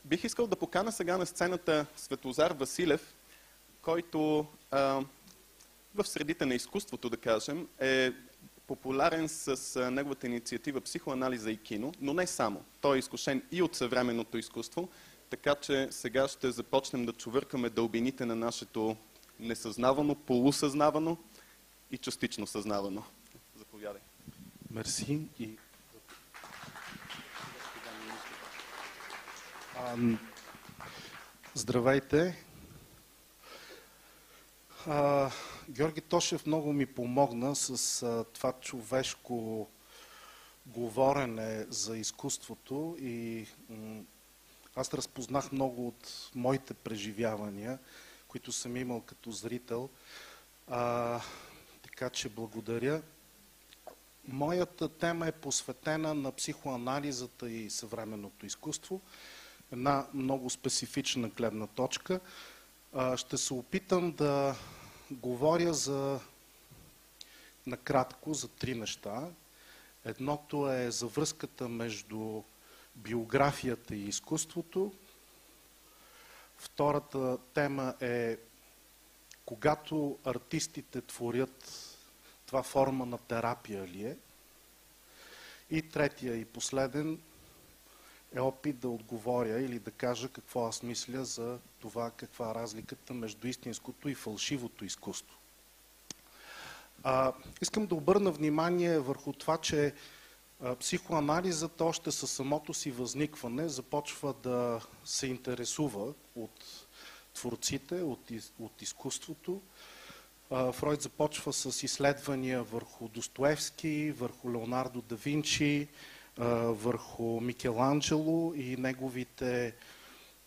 Бих искал да покана сега на сцената Светозар Василев, който в средите на изкуството, да кажем, е популярен с неговата инициатива Психоанализа и кино, но не само. Той е изкушен и от съвременното изкуство, така че сега ще започнем да чувъркаме дълбините на нашето несъзнавано, полусъзнавано и частично съзнавано. Заповядай. Мерси. Здравейте. Георги Тошев много ми помогна с това човешко говорене за изкуството и аз разпознах много от моите преживявания, които съм имал като зрител. Така че благодаря. Моята тема е посветена на психоанализата и съвременното изкуство. Една много специфична гледна точка. Ще се опитам да говоря накратко за три неща. Едното е за връзката между биографията и изкуството. Втората тема е когато артистите творят, това форма на терапия ли е? И третия и последен е опит да отговоря или да кажа какво аз мисля за това, каква е разликата между истинското и фалшивото изкуство. Искам да обърна внимание върху това, че психоанализът още със самото си възникване започва да се интересува от творците, от изкуството. Фройд започва с изследвания върху Достоевски, върху Леонардо да Винчи, върху Микеланджело и неговите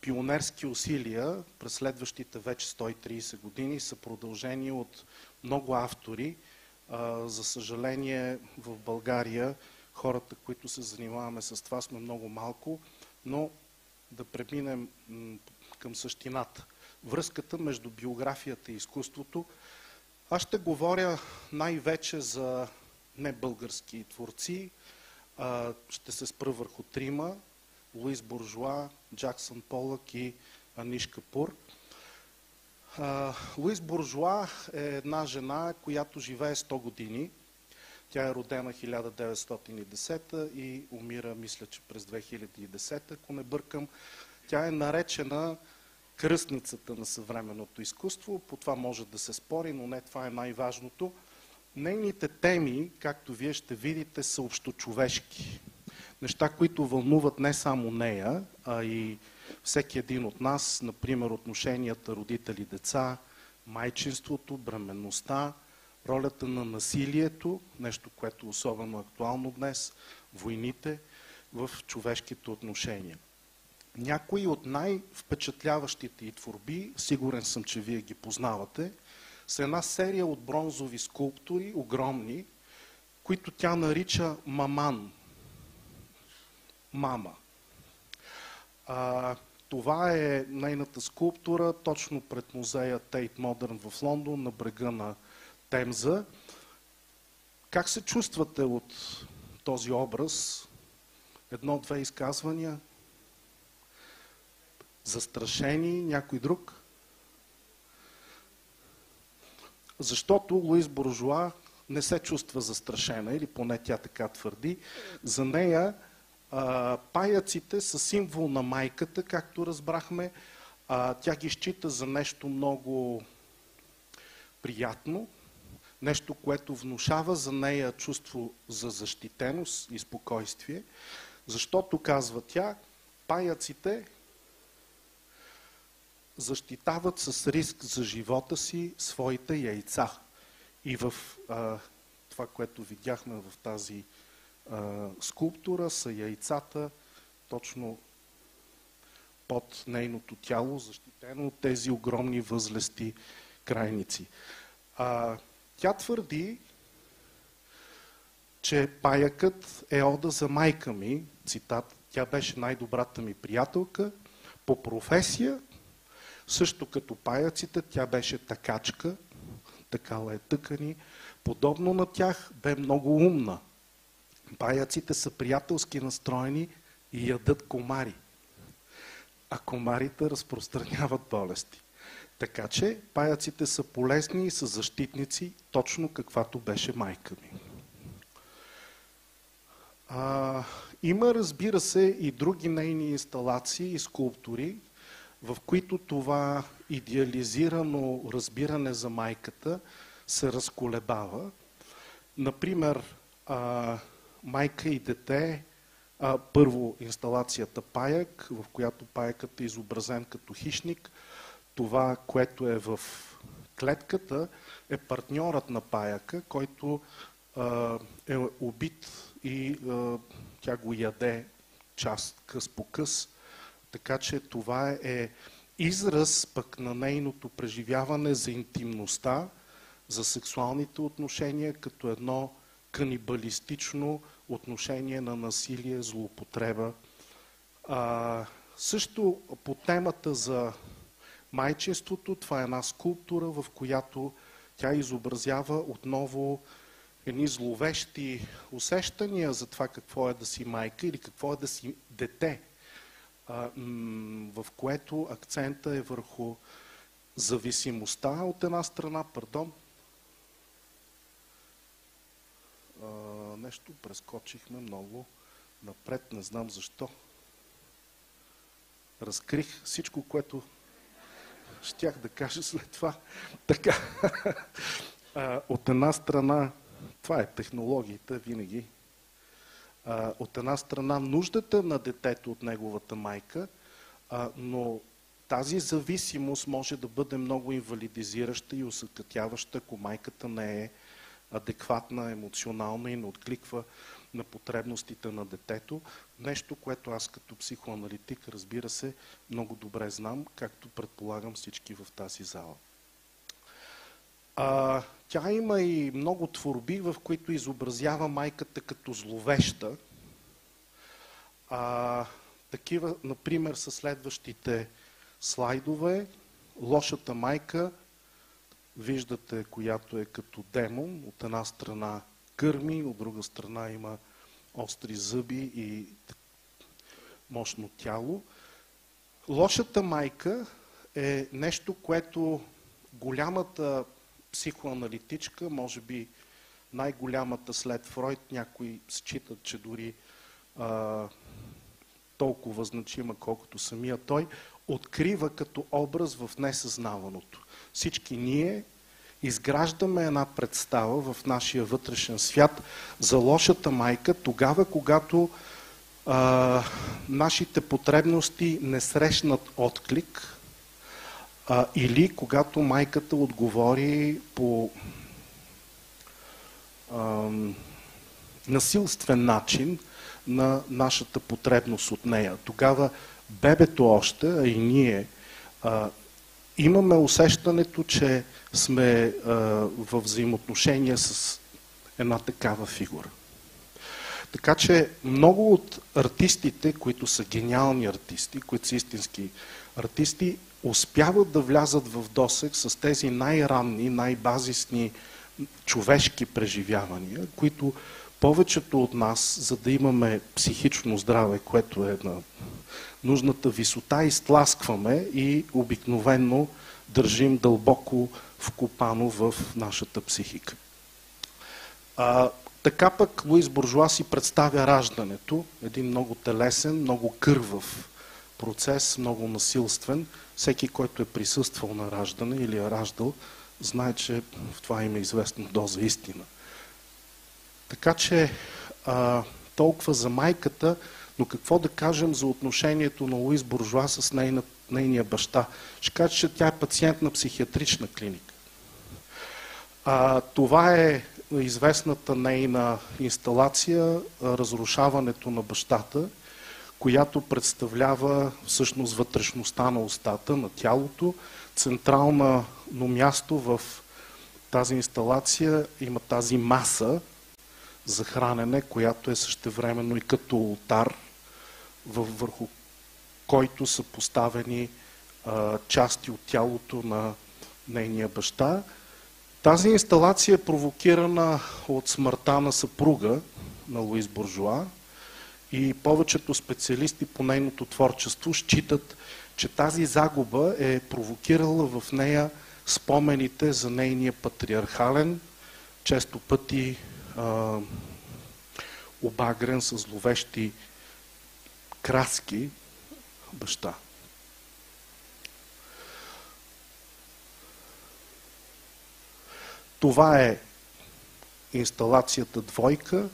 пионерски усилия през следващите вече 130 години са продължени от много автори. За съжаление в България хората, които се занимаваме с това, сме много малко, но да преминем към същината. Връзката между биографията и изкуството. Аз ще говоря най-вече за небългарски творци. Ще се спра върху трима. Луис Буржуа, Джаксън Полък и Аниш Капур. Луис Буржуа е една жена, която живее 100 години. Тя е родена 1910 и умира, мисля, че през 2010, ако не бъркам. Тя е наречена кръстницата на съвременното изкуство. По това може да се спори, но не това е най-важното. Нейните теми, както вие ще видите, са общочовешки. Неща, които вълнуват не само нея, а и всеки един от нас, например отношенията родители-деца, майчинството, бременността, ролята на насилието, нещо, което е особено актуално днес, войните в човешките отношения. Някои от най-впечатляващите й творби, сигурен съм, че вие ги познавате, са една серия от бронзови скулптури, огромни, които тя нарича маман. Мама. Това е нейната скулптура точно пред музея Тейт Модърн в Лондон, на брега на Темза. Как се чувствате от този образ? Едно-две изказвания? Застрашени? Някой друг? Защото Луис Буржуа не се чувства застрашена, или поне тя така твърди. За нея паяците са символ на майката, както разбрахме. Тя ги счита за нещо много приятно, нещо, което внушава за нея чувство за защитеност и спокойствие, защото, казва тя, паяците защитават с риск за живота си своите яйца. И в това, което видяхме в тази скулптура, са яйцата точно под нейното тяло, защитено от тези огромни възлести крайници. Тя твърди, че паякът е ода за майка ми, цитат, тя беше най-добрата ми приятелка, по професия, също като паяците, тя беше такачка, такава е тъкани, подобно на тях бе много умна. Паяците са приятелски настроени и ядат комари. а комарите разпространяват болести. Така че паяците са полезни и са защитници, точно каквато беше майка ми. Има, разбира се, и други нейни инсталации и скулптури, в които това идеализирано разбиране за майката се разколебава. Например, майка и дете, първо инсталацията Паяк, в която паякът е изобразен като хищник. Това, което е в клетката, е партньорът на паяка, който е убит и тя го яде част къс по къс. Така че това е израз пък на нейното преживяване за интимността, за сексуалните отношения, като едно канибалистично отношение на насилие, злоупотреба. Също по темата за майчинството, това е една скулптура, в която тя изобразява отново едни зловещи усещания за това какво е да си майка или какво е да си дете, в което акцента е върху зависимостта от една страна, нещо прескочихме много напред, не знам защо. Разкрих всичко, което щях да кажа след това. Така, от една страна, това е технологията винаги, от една страна нуждата на детето от неговата майка, но тази зависимост може да бъде много инвалидизираща и усъкътяваща, ако майката не е адекватна, емоционална и не откликва на потребностите на детето. Нещо, което аз като психоаналитик, разбира се, много добре знам, както предполагам всички в тази зала. Тя има и много творби, в които изобразява майката като зловеща. Такива, например, са следващите слайдове. Лошата майка, виждате, която е като демон. От една страна гърми, от друга страна има остри зъби и мощно тяло. Лошата майка е нещо, което голямата психоаналитичка, може би най-голямата след Фройд, някои считат, че дори толкова значима, колкото самия той, открива като образ в несъзнаваното. Всички ние изграждаме една представа в нашия вътрешен свят за лошата майка, тогава, когато нашите потребности не срещнат отклик, или когато майката отговори по насилствен начин на нашата потребност от нея. Тогава бебето още, а и ние, имаме усещането, че сме в взаимоотношения с една такава фигура. Така че много от артистите, които са гениални артисти, които са истински артисти, успяват да влязат в досег с тези най-ранни, най-базисни човешки преживявания, които повечето от нас, за да имаме психично здраве, което е на нужната висота, изтласкваме и обикновено държим дълбоко вкопано в нашата психика. Така пък Луис Буржуа си представя раждането, един много телесен, много кървав процес, много насилствен. Всеки, който е присъствал на раждане или е раждал, знае, че в това има известна доза истина. Така че толкова за майката, но какво да кажем за отношението на Луис Буржуа с нейния баща? Ще кажа, че тя е пациент на психиатрична клиника. Това е известната нейна инсталация "Разрушаването на бащата", която представлява всъщност вътрешността на устата, на тялото. Централно място в тази инсталация има тази маса за хранене, която е същевременно и като олтар, върху който са поставени части от тялото на нейния баща. Тази инсталация е провокирана от смъртта на съпруга на Луис Буржуа и повечето специалисти по нейното творчество считат, че тази загуба е провокирала в нея спомените за нейния патриархален, често пъти обагрен с зловещи краски баща. Това е инсталацията Двойка,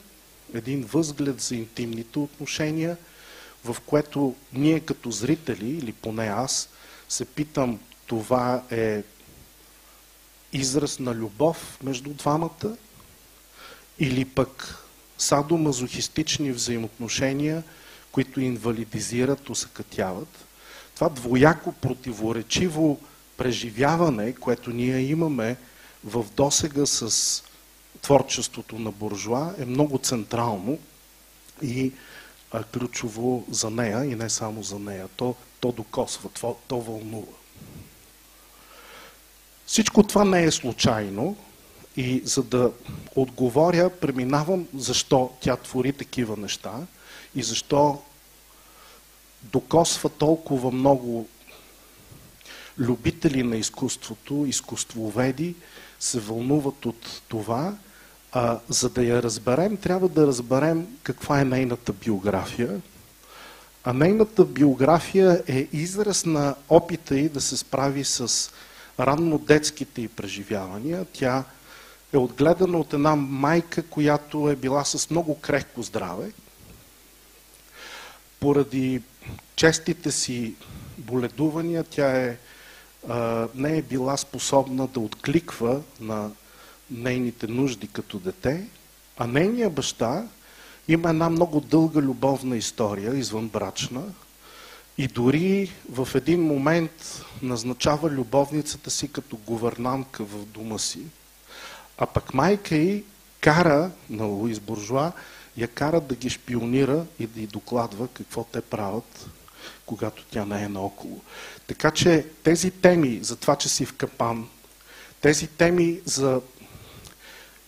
един възглед за интимните отношения, в което ние като зрители, или поне аз, се питам, това е израз на любов между двамата или пък садомазохистични взаимоотношения, които инвалидизират, усъкътяват. Това двояко противоречиво преживяване, което ние имаме в досега с творчеството на буржоа, е много централно и ключово за нея, и не само за нея. То докосва, то вълнува. Всичко това не е случайно и за да отговоря, преминавам защо тя твори такива неща и защо докосва толкова много любители на изкуството, изкуствоведи, се вълнуват от това. За да я разберем, трябва да разберем каква е нейната биография. А нейната биография е израз на опита ѝ да се справи с ранно детските ѝ преживявания. Тя е отгледана от една майка, която е била с много крехко здраве. Поради честите си боледувания, тя не е била способна да откликва на нейните нужди като дете, а нейният баща има една много дълга любовна история, извънбрачна, и дори в един момент назначава любовницата си като гувернантка в дома си, а пък майка ѝ кара, на Луис Буржоа, я кара да ги шпионира и да й докладва какво те правят, когато тя не е наоколо. Така че тези теми за това, че си в капан, тези теми за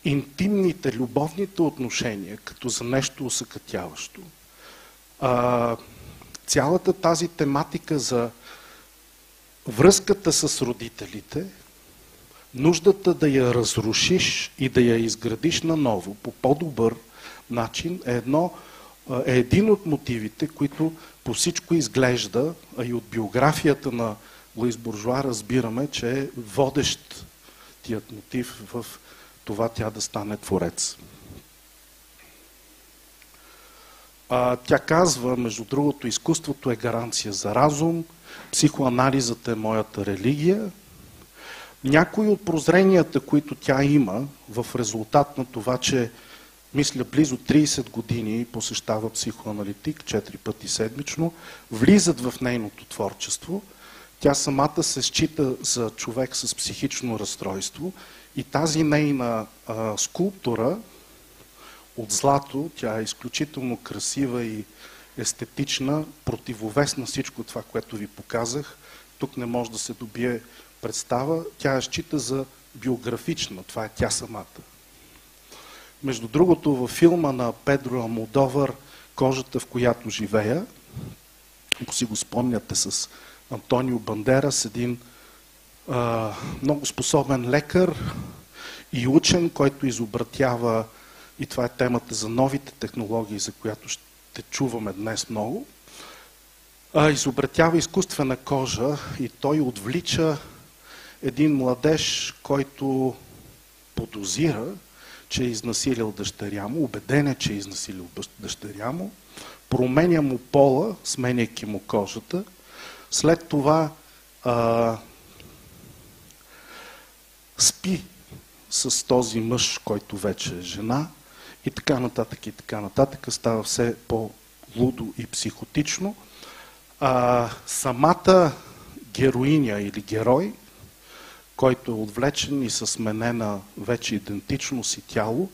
интимните, любовните отношения, като за нещо усъкътяващо, цялата тази тематика за връзката с родителите, нуждата да я разрушиш и да я изградиш наново по по-добър начин е един от мотивите, които по всичко изглежда, а и от биографията на Луис Буржоа разбираме, че е водещият мотив в това тя да стане творец. Тя казва, между другото, изкуството е гаранция за разум, психоанализът е моята религия. Някои от прозренията, които тя има в резултат на това, че мисля близо 30 години посещава психоаналитик 4 пъти седмично, влизат в нейното творчество. Тя самата се счита за човек с психично разстройство и тази нейна скулптура от злато, тя е изключително красива и естетична, противовес на всичко това, което ви показах. Тук не може да се добие представа. Тя я счита за биографична. Това е тя самата. Между другото, във филма на Педро Алмодовар "Кожата, в която живея", ако си го спомняте, с Антонио Бандерас, един много способен лекар и учен, който изобретява, и това е темата за новите технологии, за която ще чуваме днес много, изобретява изкуствена кожа и той отвлича един младеж, който подозира, че е изнасилил дъщеря му, убеден е, че е изнасилил дъщеря му, променя му пола, сменяйки му кожата, след това спи с този мъж, който вече е жена, и така нататък, и така нататък. Става все по-лудо и психотично. Самата героиня или герой, който е отвлечен и със сменена вече идентичност и тяло,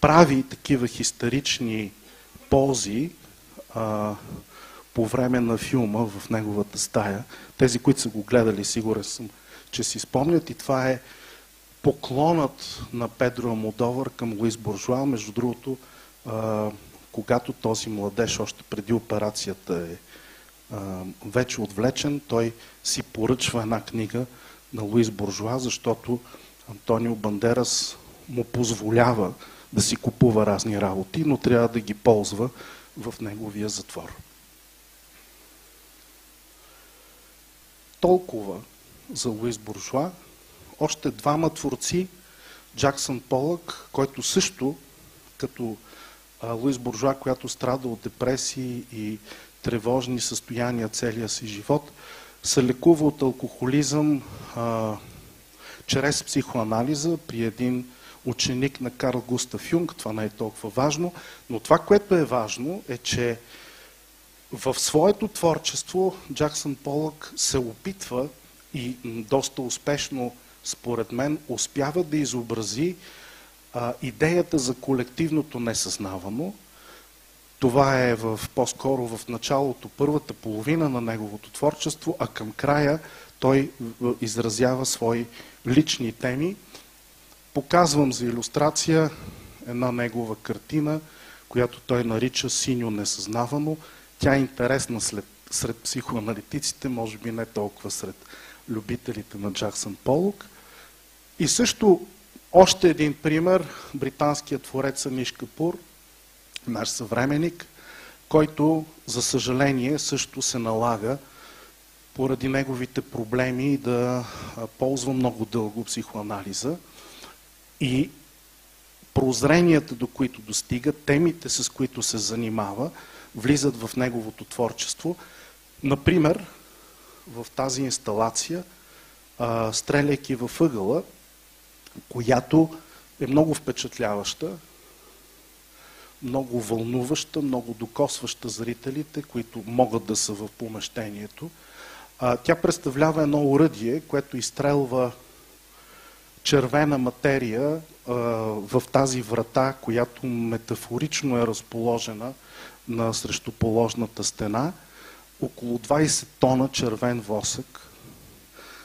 прави такива хистерични пози по време на филма в неговата стая. Тези, които са го гледали, сигурен съм, че си спомнят, и това е поклонът на Педро Алмодовар към Луис Буржоа. Между другото, когато този младеж още преди операцията е вече отвлечен, той си поръчва една книга на Луис Буржуа, защото Антонио Бандерас му позволява да си купува разни работи, но трябва да ги ползва в неговия затвор. Толкова за Луис Буржуа. Още двама творци, Джаксън Полък, който също, като Луис Буржуа, която страда от депресии и тревожни състояния целия си живот, се лекува от алкохолизъм чрез психоанализа при един ученик на Карл Густав Юнг. Това не е толкова важно, но това, което е важно, е, че в своето творчество Джаксън Полък се опитва и доста успешно, според мен, успява да изобрази идеята за колективното несъзнавано. Това е по-скоро в началото, първата половина на неговото творчество, а към края той изразява свои лични теми. Показвам за илюстрация една негова картина, която той нарича "Синьо несъзнавано". Тя е интересна сред психоаналитиците, може би не толкова сред любителите на Джаксън Полък. И също още един пример, британският творец Аниш Капур, наш съвременник, който, за съжаление, също се налага поради неговите проблеми да ползва много дълго психоанализа и прозренията, до които достига, темите, с които се занимава, влизат в неговото творчество. Например, в тази инсталация, "Стреляйки във ъгъла", която е много впечатляваща, много вълнуваща, много докосваща зрителите, които могат да са в помещението. Тя представлява едно оръдие, което изстрелва червена материя в тази врата, която метафорично е разположена на срещуположната стена. Около 20 тона червен восък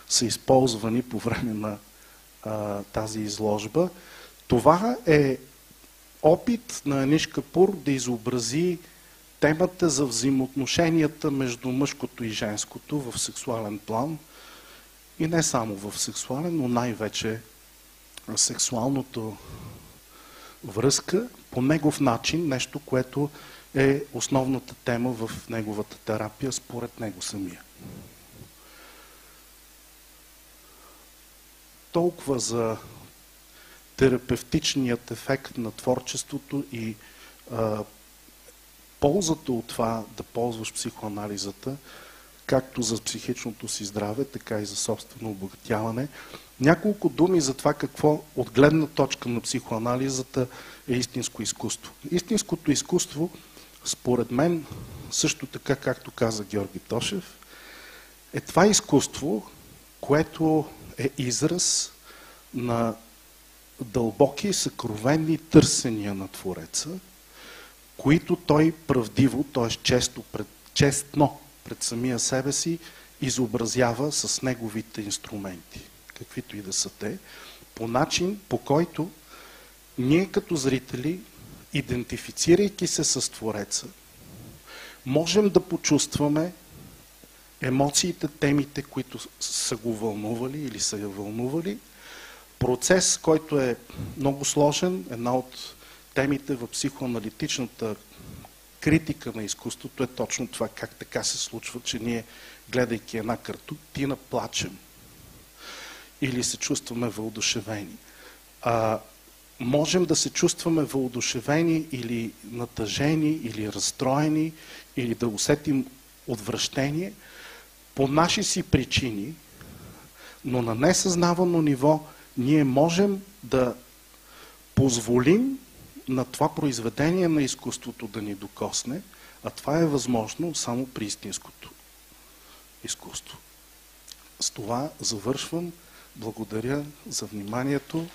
са използвани по време на тази изложба. Това е опит на Аниш Капур да изобрази темата за взаимоотношенията между мъжкото и женското в сексуален план. И не само в сексуален, но най-вече сексуалното връзка по негов начин, нещо, което е основната тема в неговата терапия, според него самия. Толкова за терапевтичният ефект на творчеството и ползата от това да ползваш психоанализата, както за психичното си здраве, така и за собствено обогатяване. Няколко думи за това какво от гледна точка на психоанализата е истинско изкуство. Истинското изкуство, според мен, също така, както каза Георги Тошев, е това изкуство, което е израз на дълбоки и съкровенни търсения на Твореца, които той правдиво, т.е. честно пред самия себе си, изобразява с неговите инструменти, каквито и да са те, по начин, по който ние като зрители, идентифицирайки се с Твореца, можем да почувстваме емоциите, темите, които са го вълнували или са я вълнували. Процес, който е много сложен, една от темите в психоаналитичната критика на изкуството е точно това, как така се случва, че ние, гледайки една картина, плачем или се чувстваме въодушевени. Можем да се чувстваме въодушевени или натъжени, или разстроени, или да усетим отвращение по наши си причини, но на несъзнавано ниво ние можем да позволим на това произведение на изкуството да ни докосне, а това е възможно само при истинското изкуство. С това завършвам. Благодаря за вниманието.